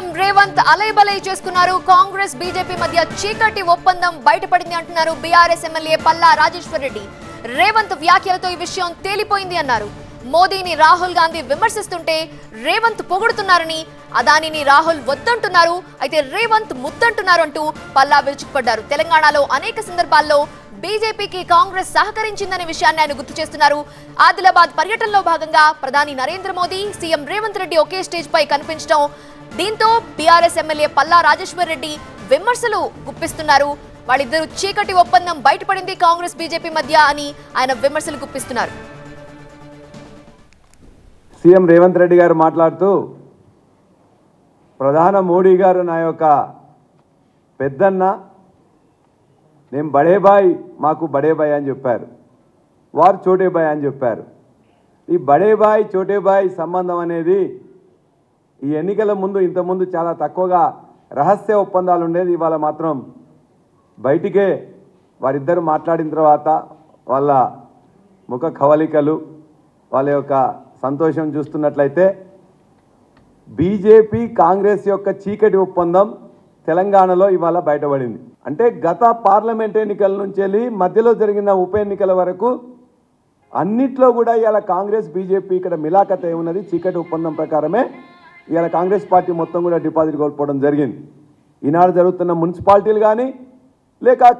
CM Revanth Alai Balai చేసుకున్నారు. Congress BJP మధ్య చీకటి ఒప్పందం బయటపడింది అంటున్నారు బీఆర్ఎస్ ఎమ్మెల్యే పల్లా రాజేశ్వర్ రెడ్డి. రేవంత్ వ్యాఖ్యలతో ఈ విషయం తేలిపోయింది అన్నారు. మోదీని రాహుల్ గాంధీ విమర్శిస్తుంటే రేవంత్ పొగుడుతున్నారని, అదానిని రాహుల్ వద్దంటున్నారు, అయితే రేవంత్ ముద్దంటున్నారు అంటూ పల్లా విరుచుకుపడ్డారు. తెలంగాణలో అనేక సందర్భాల్లో బీజేపీకి కాంగ్రెస్ సహకరించిందనే విషయాన్ని ఆయన గుర్తు చేస్తున్నారు. ఆదిలాబాద్ పర్యటనలో భాగంగా ప్రధాని నరేంద్ర మోదీ, సీఎం రేవంత్ రెడ్డి ఒకే స్టేజ్ పై కనిపించడం, దీంతో బీఆర్ఎస్ ఎమ్మెల్యే పల్లా రాజేశ్వర్ రెడ్డి విమర్శలు గుప్పిస్తున్నారు. వాళ్ళిద్దరూ చీకటి ఒప్పందం బయటపడింది కాంగ్రెస్ బీజేపీ మధ్య అని ఆయన విమర్శలు గుప్పిస్తున్నారు. సీఎం రేవంత్ రెడ్డి గారు మాట్లాడుతూ, ప్రధాన మోడీ గారు నా యొక్క పెద్దన్న, నేను బడేబాయ్, మాకు బడేబాయ్ అని చెప్పారు, వారు చోటేబాయ్ అని చెప్పారు. ఈ బడేబాయ్ చోటేబాయ్ సంబంధం అనేది ఈ ఎన్నికల ముందు ఇంతకుముందు చాలా తక్కువగా రహస్య ఒప్పందాలు ఉండేది. ఇవాళ మాత్రం బయటికే వారిద్దరు మాట్లాడిన తర్వాత వాళ్ళ ముఖ కవలికలు, వాళ్ళ యొక్క సంతోషం చూస్తున్నట్లయితే బీజేపీ కాంగ్రెస్ యొక్క చీకటి ఒప్పందం తెలంగాణలో ఇవాళ బయటపడింది. అంటే గత పార్లమెంట్ ఎన్నికల నుంచి వెళ్ళి మధ్యలో జరిగిన ఉప ఎన్నికల వరకు అన్నిట్లో కూడా ఇవాళ కాంగ్రెస్ బీజేపీ ఇక్కడ మిలాఖత్ ఉన్నది. చీకటి ఒప్పందం ప్రకారమే ఇవాళ కాంగ్రెస్ పార్టీ మొత్తం కూడా డిపాజిట్ కోల్పోవడం జరిగింది. ఈనాడు జరుగుతున్న మున్సిపాలిటీలు కానీ లేక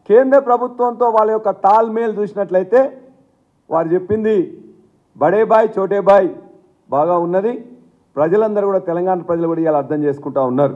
కేంద్ర ప్రభుత్వంతో వాళ్ళ యొక్క తాల్మేల్ చూసినట్లయితే వారు చెప్పింది బడేబాయ్ చోటేబాయ్ బాగా ఉన్నది. ప్రజలందరూ కూడా, తెలంగాణ ప్రజలు కూడా ఇవాళ అర్థం చేసుకుంటూ ఉన్నారు.